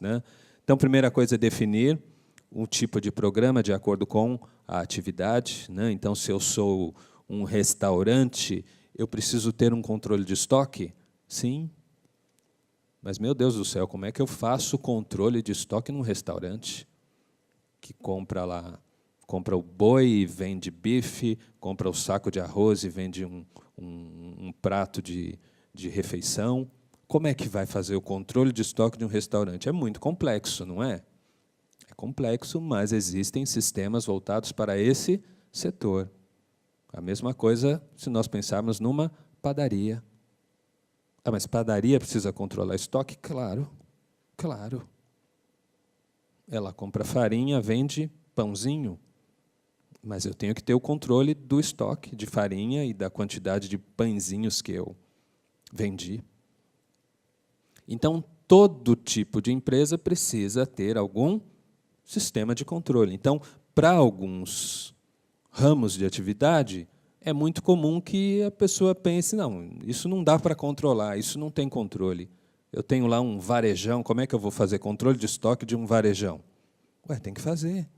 né? Então, primeira coisa é definir um tipo de programa de acordo com a atividade, né? Então, se eu sou um restaurante, eu preciso ter um controle de estoque? Sim. Mas, meu Deus do céu, como é que eu faço controle de estoque num restaurante que compra o boi e vende bife, compra o saco de arroz e vende um prato de refeição? Como é que vai fazer o controle de estoque de um restaurante? É muito complexo, não é? É complexo, mas existem sistemas voltados para esse setor. A mesma coisa se nós pensarmos numa padaria. Ah, mas padaria precisa controlar estoque? Claro, claro. Ela compra farinha, vende pãozinho, mas eu tenho que ter o controle do estoque de farinha e da quantidade de pãezinhos que eu vendi. Então, todo tipo de empresa precisa ter algum sistema de controle. Então, para alguns ramos de atividade, é muito comum que a pessoa pense, não, isso não dá para controlar, isso não tem controle. Eu tenho lá um varejão, como é que eu vou fazer controle de estoque de um varejão? Ué, tem que fazer.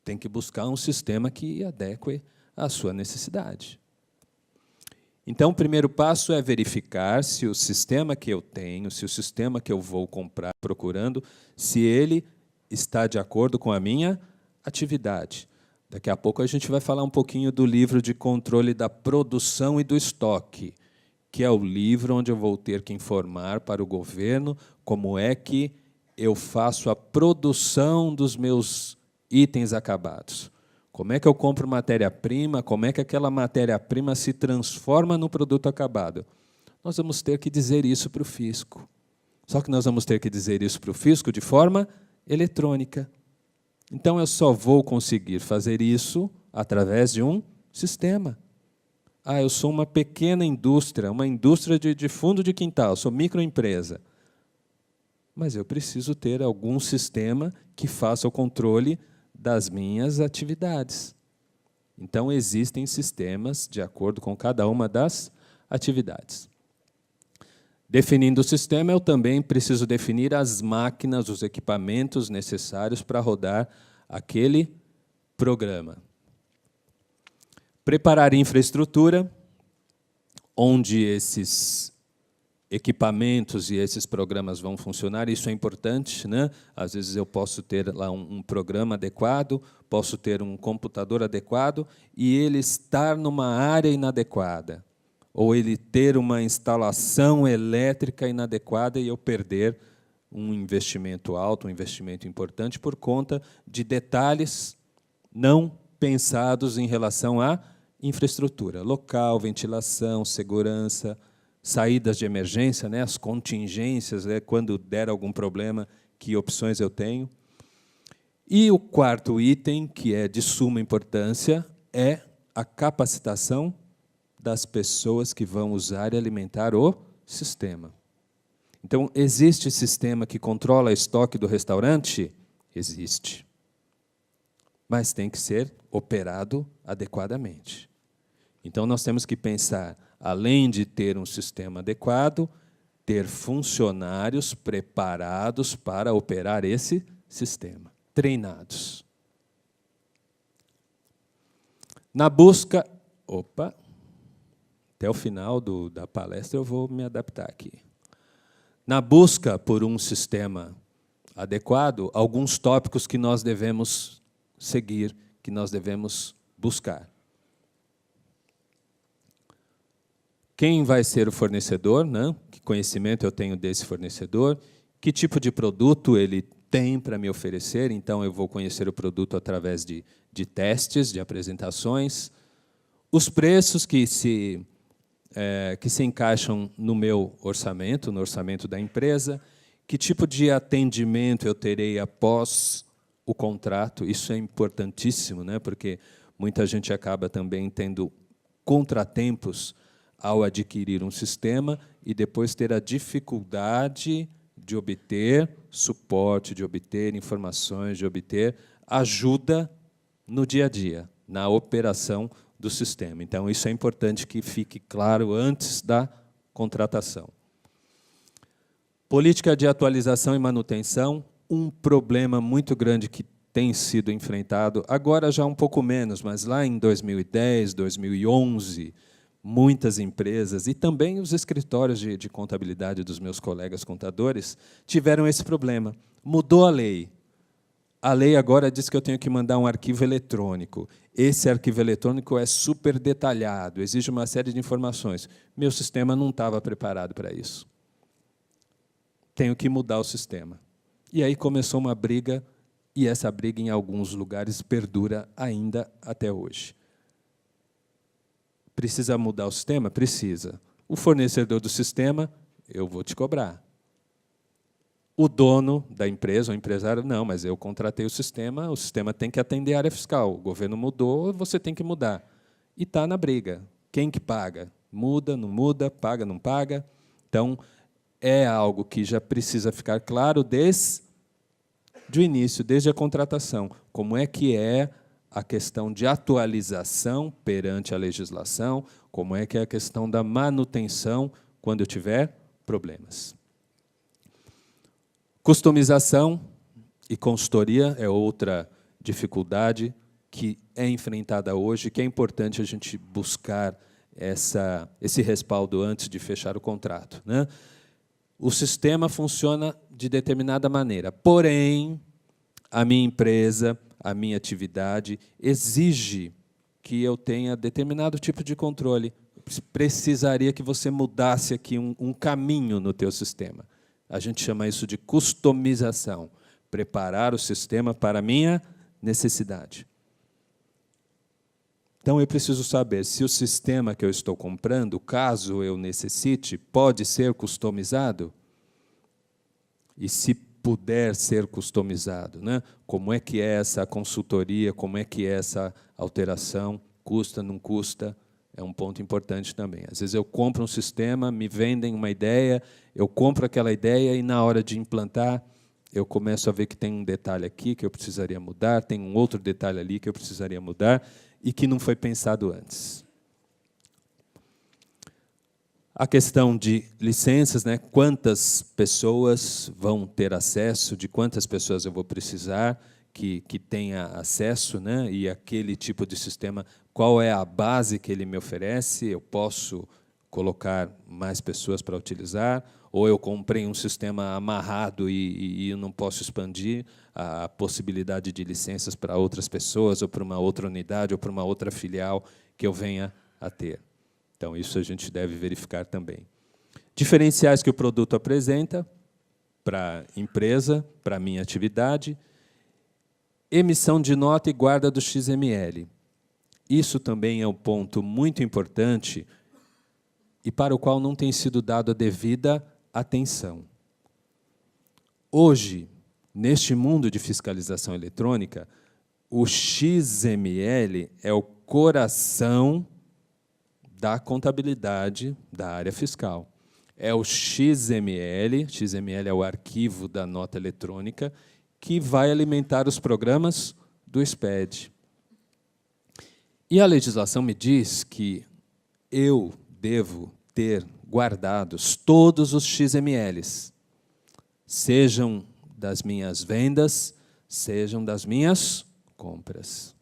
Tem que buscar um sistema que adeque à sua necessidade. Então, o primeiro passo é verificar se o sistema que eu tenho, se o sistema que eu vou comprar procurando, se ele está de acordo com a minha atividade. Daqui a pouco a gente vai falar um pouquinho do livro de controle da produção e do estoque, que é o livro onde eu vou ter que informar para o governo como é que eu faço a produção dos meus itens acabados. Como é que eu compro matéria-prima? Como é que aquela matéria-prima se transforma no produto acabado? Nós vamos ter que dizer isso para o fisco. Só que nós vamos ter que dizer isso para o fisco de forma eletrônica. Então, eu só vou conseguir fazer isso através de um sistema. Ah, eu sou uma pequena indústria, uma indústria de fundo de quintal, sou microempresa. Mas eu preciso ter algum sistema que faça o controle das minhas atividades. Então, existem sistemas de acordo com cada uma das atividades. Definindo o sistema, eu também preciso definir as máquinas, os equipamentos necessários para rodar aquele programa. Preparar infraestrutura, onde esses equipamentos e esses programas vão funcionar, isso é importante, né? Às vezes eu posso ter lá um programa adequado, posso ter um computador adequado e ele estar numa área inadequada, ou ele ter uma instalação elétrica inadequada e eu perder um investimento alto, um investimento importante, por conta de detalhes não pensados em relação à infraestrutura, local, ventilação, segurança, saídas de emergência, né, as contingências, né, quando der algum problema, que opções eu tenho. E o quarto item, que é de suma importância, é a capacitação das pessoas que vão usar e alimentar o sistema. Então, existe sistema que controla o estoque do restaurante? Existe. Mas tem que ser operado adequadamente. Então, nós temos que pensar, além de ter um sistema adequado, ter funcionários preparados para operar esse sistema, treinados. Na busca... Opa! Até o final da palestra eu vou me adaptar aqui. Na busca por um sistema adequado, alguns tópicos que nós devemos seguir, que nós devemos buscar. Quem vai ser o fornecedor, né? Que conhecimento eu tenho desse fornecedor? Que tipo de produto ele tem para me oferecer? Então, eu vou conhecer o produto através de testes, de apresentações. Os preços que se encaixam no meu orçamento, no orçamento da empresa. Que tipo de atendimento eu terei após o contrato? Isso é importantíssimo, né? Porque muita gente acaba também tendo contratempos ao adquirir um sistema e depois ter a dificuldade de obter suporte, de obter informações, de obter ajuda no dia a dia, na operação do sistema. Então, isso é importante que fique claro antes da contratação. Política de atualização e manutenção, um problema muito grande que tem sido enfrentado, agora já um pouco menos, mas lá em 2010, 2011, muitas empresas e também os escritórios de contabilidade dos meus colegas contadores tiveram esse problema. Mudou a lei. A lei agora diz que eu tenho que mandar um arquivo eletrônico. Esse arquivo eletrônico é super detalhado, exige uma série de informações. Meu sistema não estava preparado para isso. Tenho que mudar o sistema. E aí começou uma briga, e essa briga, em alguns lugares, perdura ainda até hoje. Precisa mudar o sistema? Precisa. O fornecedor do sistema, eu vou te cobrar. O dono da empresa, o empresário, não, mas eu contratei o sistema tem que atender a área fiscal. O governo mudou, você tem que mudar. E está na briga. Quem que paga? Muda, não muda, paga, não paga. Então, é algo que já precisa ficar claro desde o início, desde a contratação. Como é que é a questão de atualização perante a legislação, como é que é a questão da manutenção quando eu tiver problemas. Customização e consultoria é outra dificuldade que é enfrentada hoje, que é importante a gente buscar esse respaldo antes de fechar o contrato, né? O sistema funciona de determinada maneira, porém, a minha empresa, a minha atividade exige que eu tenha determinado tipo de controle. Precisaria que você mudasse aqui um caminho no teu sistema. A gente chama isso de customização, preparar o sistema para a minha necessidade. Então, eu preciso saber se o sistema que eu estou comprando, caso eu necessite, pode ser customizado? E se puder ser customizado, né? Como é que é essa consultoria, como é que é essa alteração, custa, não custa, é um ponto importante também. Às vezes eu compro um sistema, me vendem uma ideia, eu compro aquela ideia e, na hora de implantar, eu começo a ver que tem um detalhe aqui que eu precisaria mudar, tem um outro detalhe ali que eu precisaria mudar, e que não foi pensado antes. A questão de licenças, né? Quantas pessoas vão ter acesso, de quantas pessoas eu vou precisar que tenha acesso, né? E aquele tipo de sistema, qual é a base que ele me oferece? Eu posso colocar mais pessoas para utilizar, ou eu comprei um sistema amarrado e eu não posso expandir a possibilidade de licenças para outras pessoas, ou para uma outra unidade, ou para uma outra filial que eu venha a ter. Então, isso a gente deve verificar também. Diferenciais que o produto apresenta para a empresa, para a minha atividade. Emissão de nota e guarda do XML. Isso também é um ponto muito importante e para o qual não tem sido dado a devida atenção. Hoje, neste mundo de fiscalização eletrônica, o XML é o coração da contabilidade da área fiscal. É o XML é o arquivo da nota eletrônica, que vai alimentar os programas do SPED. E a legislação me diz que eu devo ter guardados todos os XMLs, sejam das minhas vendas, sejam das minhas compras.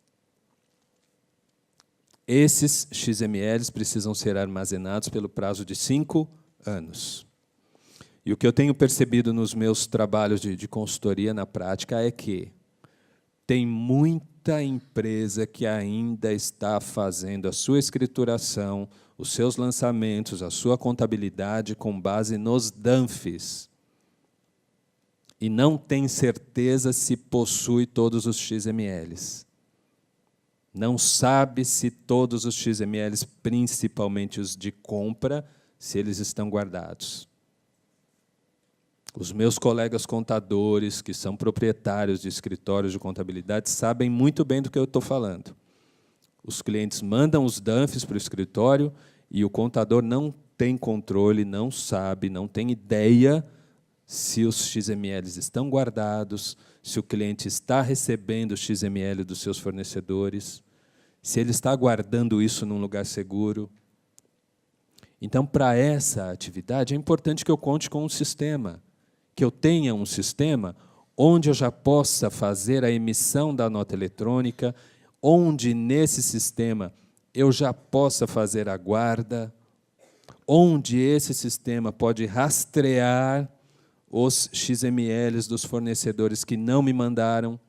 Esses XMLs precisam ser armazenados pelo prazo de 5 anos. E o que eu tenho percebido nos meus trabalhos de consultoria na prática é que tem muita empresa que ainda está fazendo a sua escrituração, os seus lançamentos, a sua contabilidade com base nos DANFs. E não tem certeza se possui todos os XMLs. Não sabe se todos os XMLs, principalmente os de compra, se eles estão guardados. Os meus colegas contadores, que são proprietários de escritórios de contabilidade, sabem muito bem do que eu estou falando. Os clientes mandam os DANFs para o escritório e o contador não tem controle, não sabe, não tem ideia se os XMLs estão guardados, se o cliente está recebendo o XML dos seus fornecedores, se ele está guardando isso num lugar seguro. Então, para essa atividade, é importante que eu conte com um sistema. que eu tenha um sistema onde eu já possa fazer a emissão da nota eletrônica, onde nesse sistema eu já possa fazer a guarda, onde esse sistema pode rastrear os XMLs dos fornecedores que não me mandaram.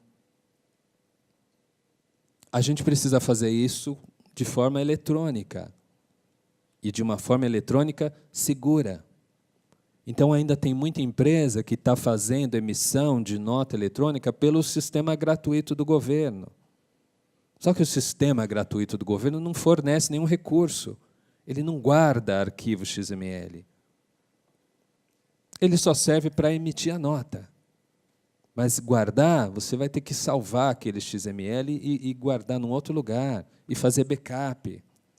A gente precisa fazer isso de forma eletrônica, e de uma forma eletrônica segura. Então, ainda tem muita empresa que está fazendo emissão de nota eletrônica pelo sistema gratuito do governo. Só que o sistema gratuito do governo não fornece nenhum recurso. Ele não guarda arquivo XML. Ele só serve para emitir a nota. Mas guardar, você vai ter que salvar aquele XML e guardar num outro lugar, e fazer backup.